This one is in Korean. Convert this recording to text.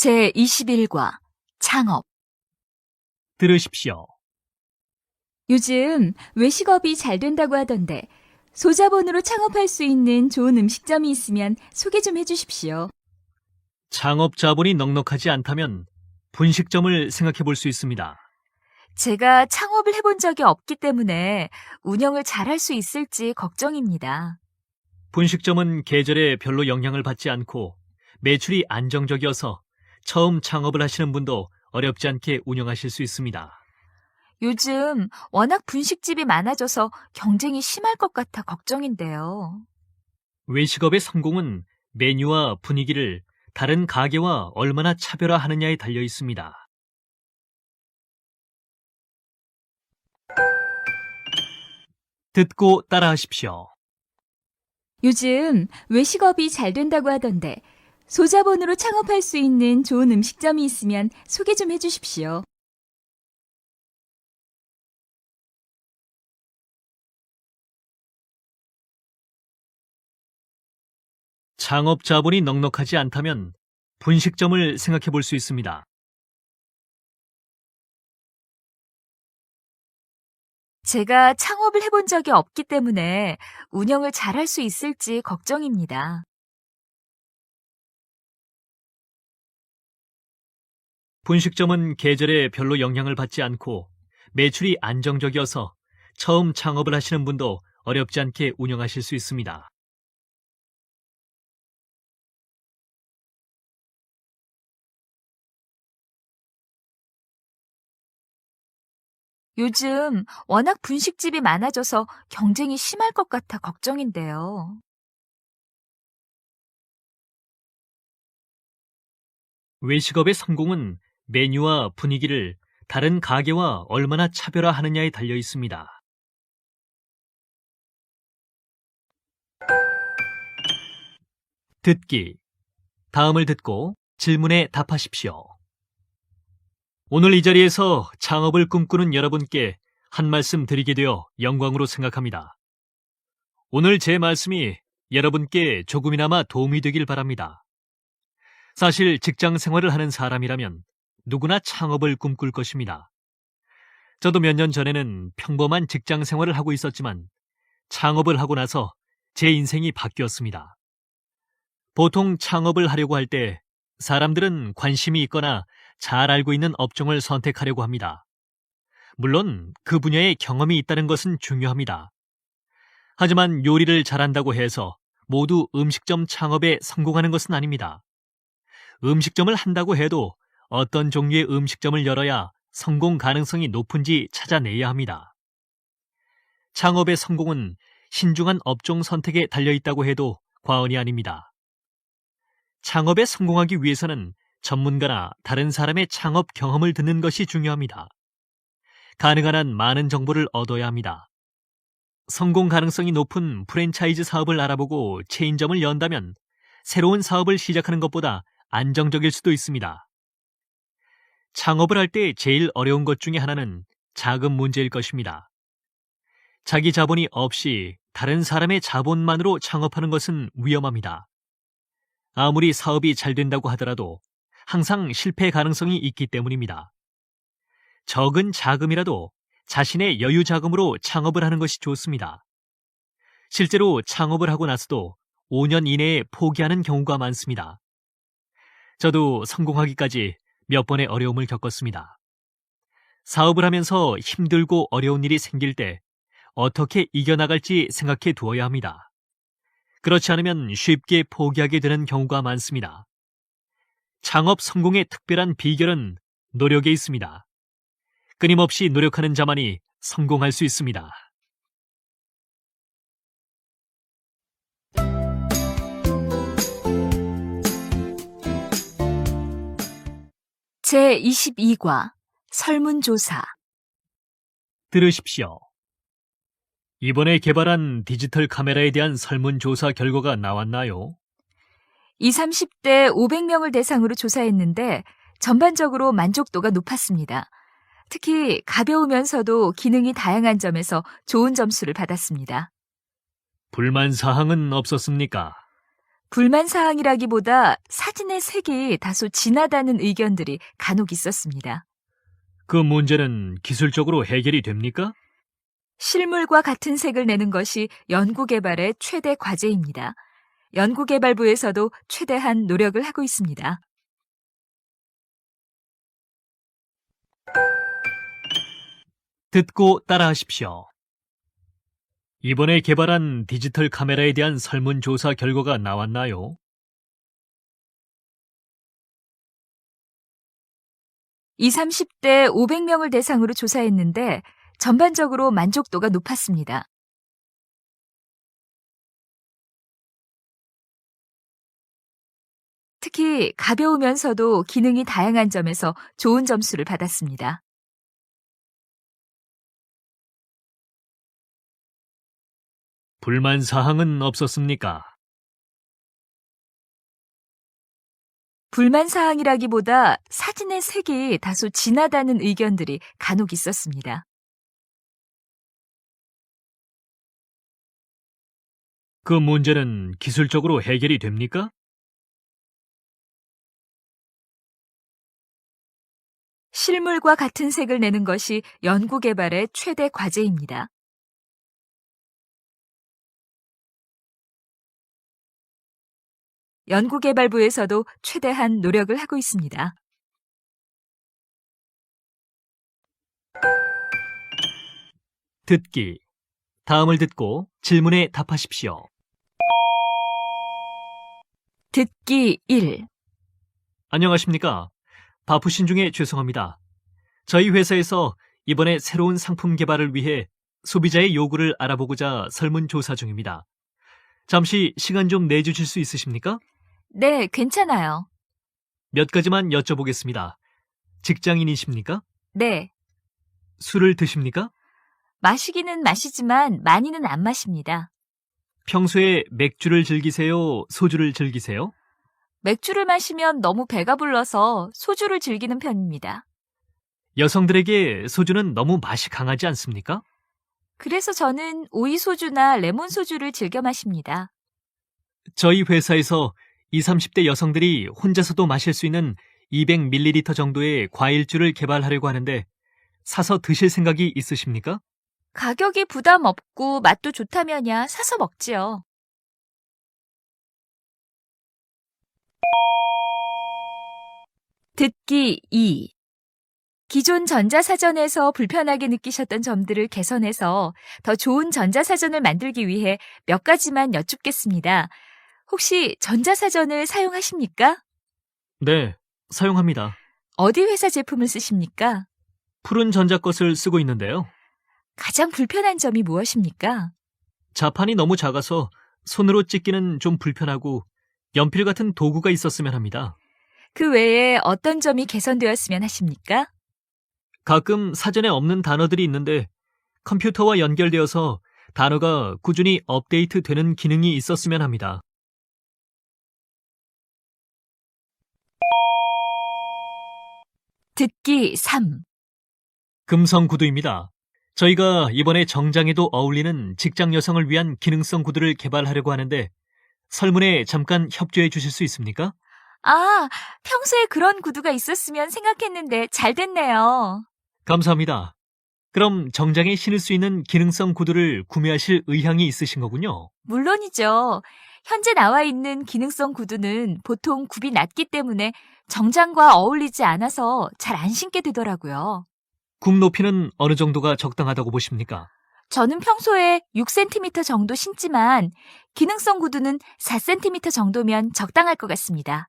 제21과 창업. 들으십시오. 요즘 외식업이 잘 된다고 하던데 소자본으로 창업할 수 있는 좋은 음식점이 있으면 소개 좀 해주십시오. 창업 자본이 넉넉하지 않다면 분식점을 생각해 볼 수 있습니다. 제가 창업을 해본 적이 없기 때문에 운영을 잘할 수 있을지 걱정입니다. 분식점은 계절에 별로 영향을 받지 않고 매출이 안정적이어서 처음 창업을 하시는 분도 어렵지 않게 운영하실 수 있습니다. 요즘 워낙 분식집이 많아져서 경쟁이 심할 것 같아 걱정인데요. 외식업의 성공은 메뉴와 분위기를 다른 가게와 얼마나 차별화하느냐에 달려 있습니다. 듣고 따라하십시오. 요즘 외식업이 잘 된다고 하던데 소자본으로 창업할 수 있는 좋은 음식점이 있으면 소개 좀 해주십시오. 창업 자본이 넉넉하지 않다면 분식점을 생각해 볼 수 있습니다. 제가 창업을 해본 적이 없기 때문에 운영을 잘할 수 있을지 걱정입니다. 분식점은 계절에 별로 영향을 받지 않고 매출이 안정적이어서 처음 창업을 하시는 분도 어렵지 않게 운영하실 수 있습니다. 요즘 워낙 분식집이 많아져서 경쟁이 심할 것 같아 걱정인데요. 외식업의 성공은 메뉴와 분위기를 다른 가게와 얼마나 차별화하느냐에 달려 있습니다. 듣기. 다음을 듣고 질문에 답하십시오. 오늘 이 자리에서 창업을 꿈꾸는 여러분께 한 말씀 드리게 되어 영광으로 생각합니다. 오늘 제 말씀이 여러분께 조금이나마 도움이 되길 바랍니다. 사실 직장 생활을 하는 사람이라면 누구나 창업을 꿈꿀 것입니다. 저도 몇 년 전에는 평범한 직장 생활을 하고 있었지만 창업을 하고 나서 제 인생이 바뀌었습니다. 보통 창업을 하려고 할 때 사람들은 관심이 있거나 잘 알고 있는 업종을 선택하려고 합니다. 물론 그 분야에 경험이 있다는 것은 중요합니다. 하지만 요리를 잘한다고 해서 모두 음식점 창업에 성공하는 것은 아닙니다. 음식점을 한다고 해도 어떤 종류의 음식점을 열어야 성공 가능성이 높은지 찾아내야 합니다. 창업의 성공은 신중한 업종 선택에 달려 있다고 해도 과언이 아닙니다. 창업에 성공하기 위해서는 전문가나 다른 사람의 창업 경험을 듣는 것이 중요합니다. 가능한 한 많은 정보를 얻어야 합니다. 성공 가능성이 높은 프랜차이즈 사업을 알아보고 체인점을 연다면 새로운 사업을 시작하는 것보다 안정적일 수도 있습니다. 창업을 할 때 제일 어려운 것 중에 하나는 자금 문제일 것입니다. 자기 자본이 없이 다른 사람의 자본만으로 창업하는 것은 위험합니다. 아무리 사업이 잘 된다고 하더라도 항상 실패 가능성이 있기 때문입니다. 적은 자금이라도 자신의 여유 자금으로 창업을 하는 것이 좋습니다. 실제로 창업을 하고 나서도 5년 이내에 포기하는 경우가 많습니다. 저도 성공하기까지 몇 번의 어려움을 겪었습니다. 사업을 하면서 힘들고 어려운 일이 생길 때 어떻게 이겨나갈지 생각해 두어야 합니다. 그렇지 않으면 쉽게 포기하게 되는 경우가 많습니다. 창업 성공의 특별한 비결은 노력에 있습니다. 끊임없이 노력하는 자만이 성공할 수 있습니다. 제22과 설문조사. 들으십시오. 이번에 개발한 디지털 카메라에 대한 설문조사 결과가 나왔나요? 20, 30대 500명을 대상으로 조사했는데 전반적으로 만족도가 높았습니다. 특히 가벼우면서도 기능이 다양한 점에서 좋은 점수를 받았습니다. 불만 사항은 없었습니까? 불만 사항이라기보다 사진의 색이 다소 진하다는 의견들이 간혹 있었습니다. 그 문제는 기술적으로 해결이 됩니까? 실물과 같은 색을 내는 것이 연구개발의 최대 과제입니다. 연구개발부에서도 최대한 노력을 하고 있습니다. 듣고 따라하십시오. 이번에 개발한 디지털 카메라에 대한 설문조사 결과가 나왔나요? 20, 30대 500명을 대상으로 조사했는데 전반적으로 만족도가 높았습니다. 특히 가벼우면서도 기능이 다양한 점에서 좋은 점수를 받았습니다. 불만 사항은 없었습니까? 불만 사항이라기보다 사진의 색이 다소 진하다는 의견들이 간혹 있었습니다. 그 문제는 기술적으로 해결이 됩니까? 실물과 같은 색을 내는 것이 연구개발의 최대 과제입니다. 연구개발부에서도 최대한 노력을 하고 있습니다. 듣기. 다음을 듣고 질문에 답하십시오. 듣기 1. 안녕하십니까? 바쁘신 중에 죄송합니다. 저희 회사에서 이번에 새로운 상품 개발을 위해 소비자의 요구를 알아보고자 설문조사 중입니다. 잠시 시간 좀 내주실 수 있으십니까? 네, 괜찮아요. 몇 가지만 여쭤보겠습니다. 직장인이십니까? 네, 술을 드십니까? 마시기는 마시지만 많이는 안 마십니다. 평소에 맥주를 즐기세요? 소주를 즐기세요? 맥주를 마시면 너무 배가 불러서 소주를 즐기는 편입니다. 여성들에게 소주는 너무 맛이 강하지 않습니까? 그래서 저는 오이 소주나 레몬 소주를 즐겨 마십니다. 저희 회사에서 20, 30대 여성들이 혼자서도 마실 수 있는 200ml 정도의 과일주를 개발하려고 하는데 사서 드실 생각이 있으십니까? 가격이 부담 없고 맛도 좋다면야 사서 먹지요. 듣기 2. 기존 전자사전에서 불편하게 느끼셨던 점들을 개선해서 더 좋은 전자사전을 만들기 위해 몇 가지만 여쭙겠습니다. 혹시 전자사전을 사용하십니까? 네, 사용합니다. 어디 회사 제품을 쓰십니까? 푸른 전자 것을 쓰고 있는데요. 가장 불편한 점이 무엇입니까? 자판이 너무 작아서 손으로 찍기는 좀 불편하고 연필 같은 도구가 있었으면 합니다. 그 외에 어떤 점이 개선되었으면 하십니까? 가끔 사전에 없는 단어들이 있는데 컴퓨터와 연결되어서 단어가 꾸준히 업데이트되는 기능이 있었으면 합니다. 듣기 3. 금성 구두입니다. 저희가 이번에 정장에도 어울리는 직장 여성을 위한 기능성 구두를 개발하려고 하는데 설문에 잠깐 협조해 주실 수 있습니까? 아, 평소에 그런 구두가 있었으면 생각했는데 잘 됐네요. 감사합니다. 그럼 정장에 신을 수 있는 기능성 구두를 구매하실 의향이 있으신 거군요. 물론이죠. 현재 나와 있는 기능성 구두는 보통 굽이 낮기 때문에 정장과 어울리지 않아서 잘 안 신게 되더라고요. 굽 높이는 어느 정도가 적당하다고 보십니까? 저는 평소에 6cm 정도 신지만 기능성 구두는 4cm 정도면 적당할 것 같습니다.